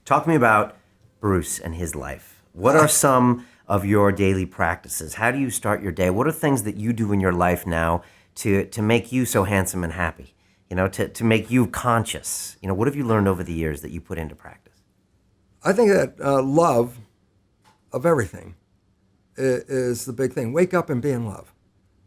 Talk to me about Bruce and his life. What are some of your daily practices? How do you start your day? What are things that you do in your life now to make you so handsome and happy? To make you conscious. What have you learned over the years that you put into practice? I think that love of everything is the big thing. Wake up and be in love.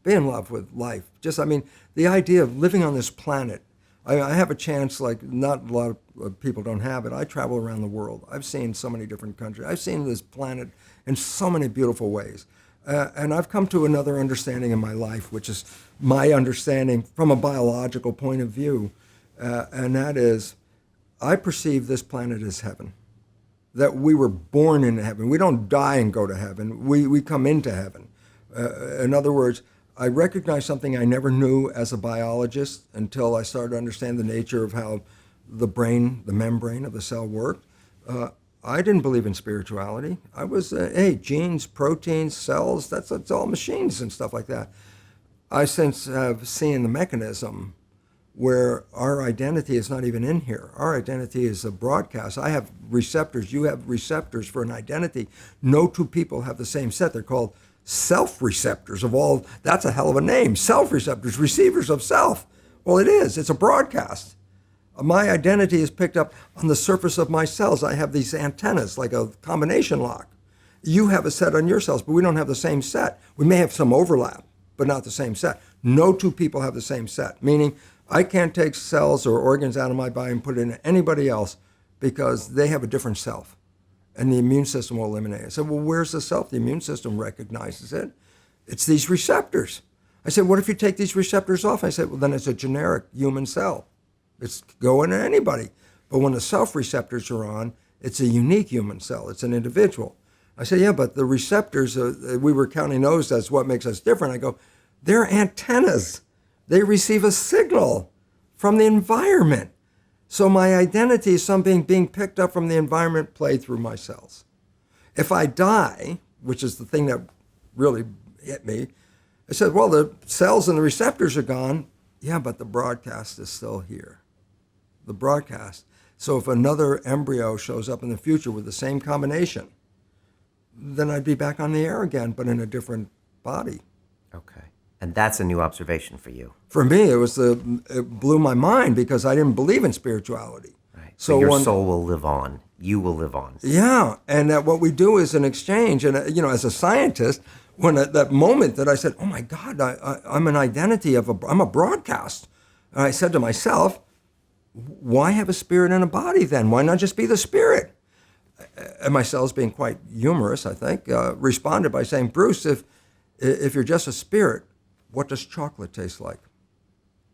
Be in love with life. The idea of living on this planet. I have a chance, like not a lot of people don't have it. I travel around the world. I've seen so many different countries. I've seen this planet in so many beautiful ways. And I've come to another understanding in my life, which is my understanding from a biological point of view. And that is, I perceive this planet as heaven. That we were born into heaven. We don't die and go to heaven. We come into heaven. In other words, I recognize something I never knew as a biologist until I started to understand the nature of how the brain, the membrane of the cell worked. I didn't believe in spirituality. I was, genes, proteins, cells, that's all machines and stuff like that. I since have seen the mechanism where our identity is not even in here. Our identity is a broadcast. I have receptors. You have receptors for an identity. No two people have the same set. They're called self-receptors of all. That's a hell of a name. Self-receptors, receivers of self. Well, it is. It's a broadcast. My identity is picked up on the surface of my cells. I have these antennas, like a combination lock. You have a set on your cells, but we don't have the same set. We may have some overlap, but not the same set. No two people have the same set, meaning I can't take cells or organs out of my body and put it into anybody else because they have a different self. And the immune system will eliminate it. I said, well, where's the self? The immune system recognizes it. It's these receptors. I said, what if you take these receptors off? I said, well, then it's a generic human cell. It's going to anybody. But when the self receptors are on, it's a unique human cell. It's an individual. I said, yeah, but the receptors, we were counting those as what makes us different. I go, they're antennas. They receive a signal from the environment. So my identity is something being picked up from the environment played through my cells. If I die, which is the thing that really hit me, I said, well, the cells and the receptors are gone. Yeah, but the broadcast is still here. The broadcast. So if another embryo shows up in the future with the same combination, then I'd be back on the air again, but in a different body. Okay. And that's a new observation for you. For me, it blew my mind because I didn't believe in spirituality. Right. So your soul will live on. You will live on. Yeah, and that what we do is an exchange. And as a scientist, when at that moment that I said, "Oh my God, I'm an identity I'm a broadcast," and I said to myself, "Why have a spirit and a body then? Why not just be the spirit?" And my cells, being quite humorous, I think, responded by saying, "Bruce, if you're just a spirit, what does chocolate taste like?"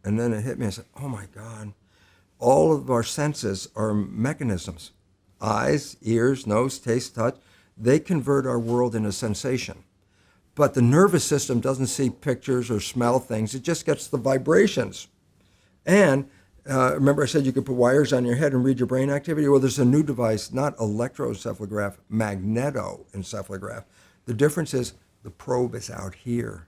And then it hit me. I said, oh my God, all of our senses are mechanisms. Eyes, ears, nose, taste, touch. They convert our world into sensation. But the nervous system doesn't see pictures or smell things. It just gets the vibrations. And remember I said you could put wires on your head and read your brain activity? Well, there's a new device, not electroencephalograph, magnetoencephalograph. The difference is the probe is out here.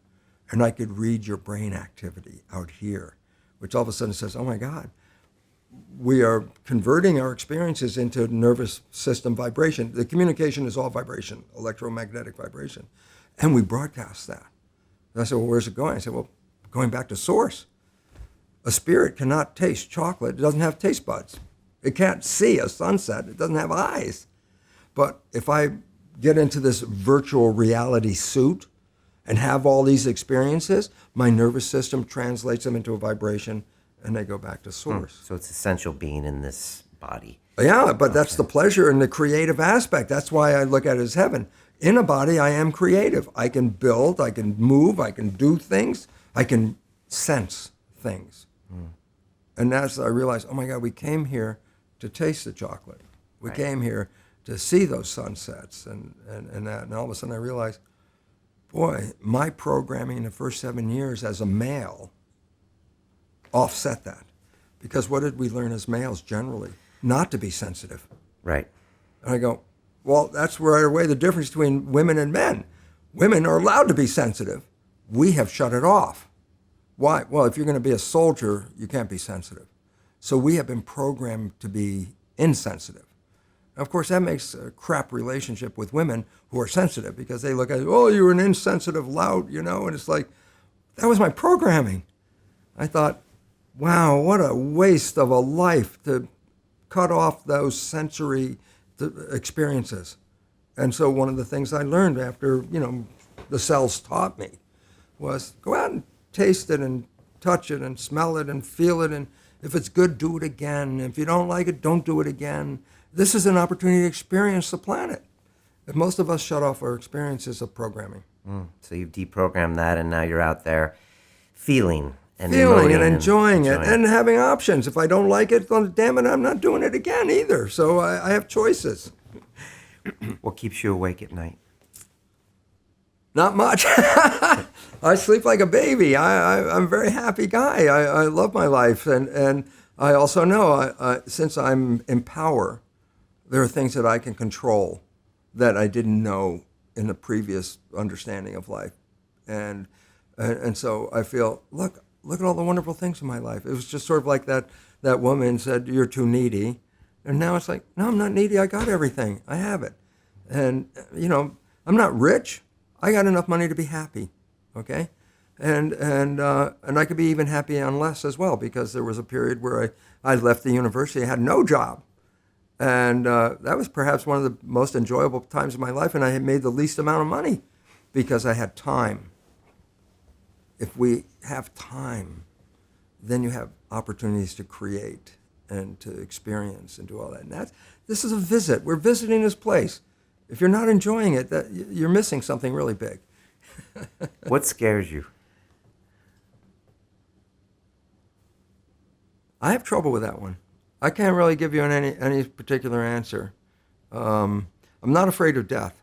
And I could read your brain activity out here, which all of a sudden says, oh my God, we are converting our experiences into nervous system vibration. The communication is all vibration, electromagnetic vibration. And we broadcast that. And I said, well, where's it going? I said, well, going back to source. A spirit cannot taste chocolate. It doesn't have taste buds. It can't see a sunset. It doesn't have eyes. But if I get into this virtual reality suit and have all these experiences, my nervous system translates them into a vibration and they go back to source. So it's essential being in this body. Yeah, but that's the pleasure and the creative aspect. That's why I look at it as heaven. In a body, I am creative. I can build, I can move, I can do things, I can sense things. And that's, I realized, oh my God, we came here to taste the chocolate. We came here to see those sunsets and that. And all of a sudden I realized, boy, my programming in the first 7 years as a male offset that. Because what did we learn as males generally? Not to be sensitive. Right. And I go, well, that's right away the difference between women and men. Women are allowed to be sensitive. We have shut it off. Why? Well, if you're going to be a soldier, you can't be sensitive. So we have been programmed to be insensitive. Of course, that makes a crap relationship with women who are sensitive because they look at, oh, you're an insensitive lout, and it's like, that was my programming. I thought, wow, what a waste of a life to cut off those sensory experiences. And so one of the things I learned after, the cells taught me was go out and taste it and touch it and smell it and feel it. And if it's good, do it again. If you don't like it, don't do it again. This is an opportunity to experience the planet. And most of us shut off our experiences of programming. So you've deprogrammed that, and now you're out there feeling and enjoying it and having options. If I don't like it, then damn it, I'm not doing it again either. So I have choices. What keeps you awake at night? Not much. I sleep like a baby. I'm a very happy guy. I love my life. And I also know, since I'm in power, there are things that I can control that I didn't know in the previous understanding of life. And so I feel, look at all the wonderful things in my life. It was just sort of like that woman said, you're too needy. And now it's like, no, I'm not needy. I got everything. I have it. And, I'm not rich. I got enough money to be happy, okay? And I could be even happy on less as well, because there was a period where I left the university, I had no job. And that was perhaps one of the most enjoyable times of my life, and I had made the least amount of money because I had time. If we have time, then you have opportunities to create and to experience and do all that. And this is a visit. We're visiting this place. If you're not enjoying it, you're missing something really big. What scares you? I have trouble with that one. I can't really give you any particular answer. I'm not afraid of death.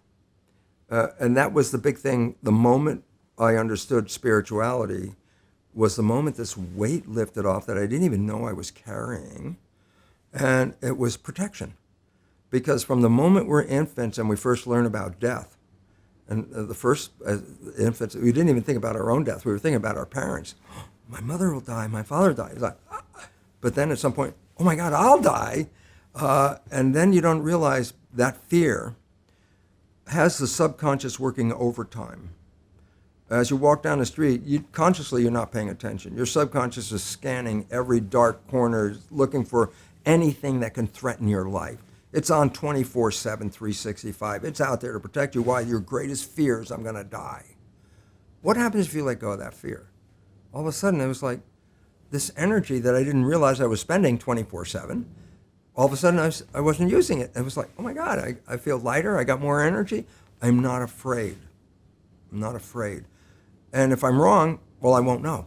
And that was the big thing. The moment I understood spirituality was the moment this weight lifted off that I didn't even know I was carrying. And it was protection. Because from the moment we're infants and we first learn about death, and the first infants, we didn't even think about our own death. We were thinking about our parents. Oh, my mother will die, my father died. Like, but then at some point, oh my God, I'll die. And then you don't realize that fear has the subconscious working overtime. As you walk down the street, consciously you're not paying attention. Your subconscious is scanning every dark corner, looking for anything that can threaten your life. It's on 24/7, 365. It's out there to protect you. Why? Your greatest fear is I'm going to die. What happens if you let go of that fear? All of a sudden, it was like this energy that I didn't realize I was spending 24/7. All of a sudden, I wasn't using it. It was like, oh my God, I feel lighter. I got more energy. I'm not afraid. I'm not afraid. And if I'm wrong, well, I won't know.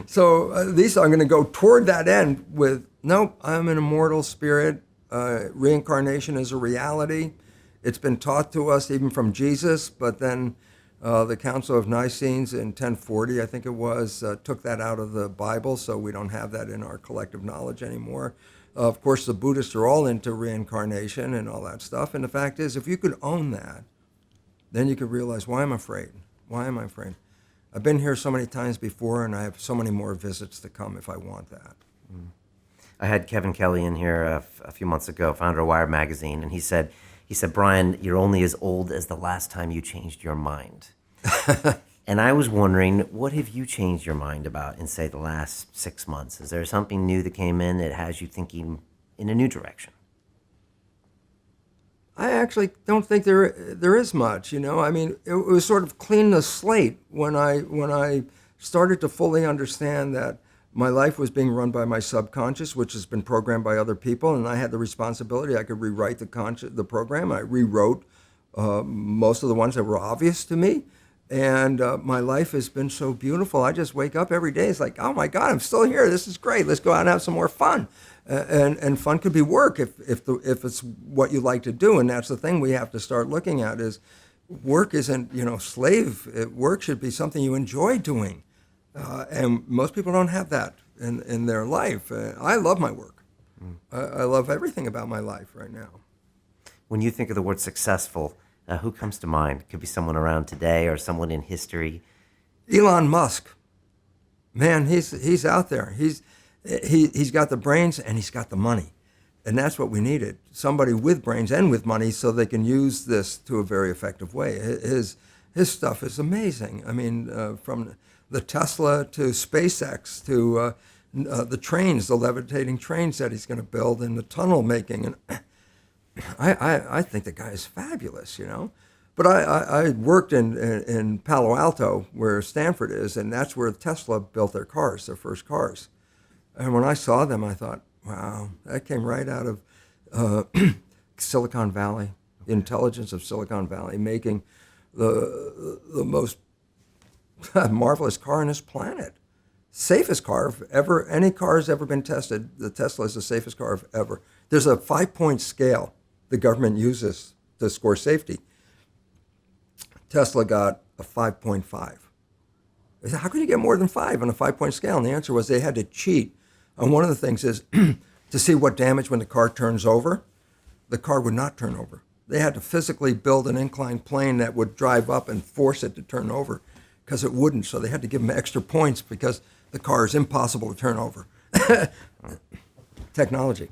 So I'm going to go toward that end with, nope, I'm an immortal spirit. Reincarnation is a reality. It's been taught to us even from Jesus, but then the Council of Nicene in 1040, I think it was, took that out of the Bible, so we don't have that in our collective knowledge anymore. Of course, the Buddhists are all into reincarnation and all that stuff, and the fact is, if you could own that, then you could realize, why am I afraid? Why am I afraid? I've been here so many times before, and I have so many more visits to come if I want that. I had Kevin Kelly in here a few months ago, founder of Wired Magazine, and he said, Brian, you're only as old as the last time you changed your mind. And I was wondering, what have you changed your mind about in, say, the last 6 months? Is there something new that came in that has you thinking in a new direction? I actually don't think there is much, I mean, it was sort of clean the slate when I started to fully understand that my life was being run by my subconscious, which has been programmed by other people, and I had the responsibility. I could rewrite the program. I rewrote most of the ones that were obvious to me, and my life has been so beautiful. I just wake up every day. It's like, oh my God, I'm still here. This is great. Let's go out and have some more fun. And fun could be work if it's what you like to do, and that's the thing we have to start looking at is work isn't slave. Work should be something you enjoy doing, and most people don't have that in their life. I love my work. I love everything about my life right now. When you think of the word successful, who comes to mind? Could be someone around today or someone in history. Elon Musk, man, he's out there. He's got the brains and he's got the money. And that's what we needed, somebody with brains and with money so they can use this to a very effective way. His stuff is amazing. I mean, from the Tesla to SpaceX to the trains, the levitating trains that he's going to build, and the tunnel making. And I think the guy is fabulous, you know. But I worked in Palo Alto, where Stanford is, and that's where Tesla built their cars, their first cars. And when I saw them, I thought, wow, that came right out of Silicon Valley, the intelligence of Silicon Valley, making the most marvelous car on this planet. Safest car ever, any car has ever been tested. The Tesla is the safest car ever. There's a 5-point scale the government uses to score safety. Tesla got a 5.5. I said, how can you get more than 5 on a 5-point scale? And the answer was they had to cheat. And one of the things is to see what damage when the car turns over. The car would not turn over. They had to physically build an inclined plane that would drive up and force it to turn over because it wouldn't. So they had to give them extra points because the car is impossible to turn over. Technology.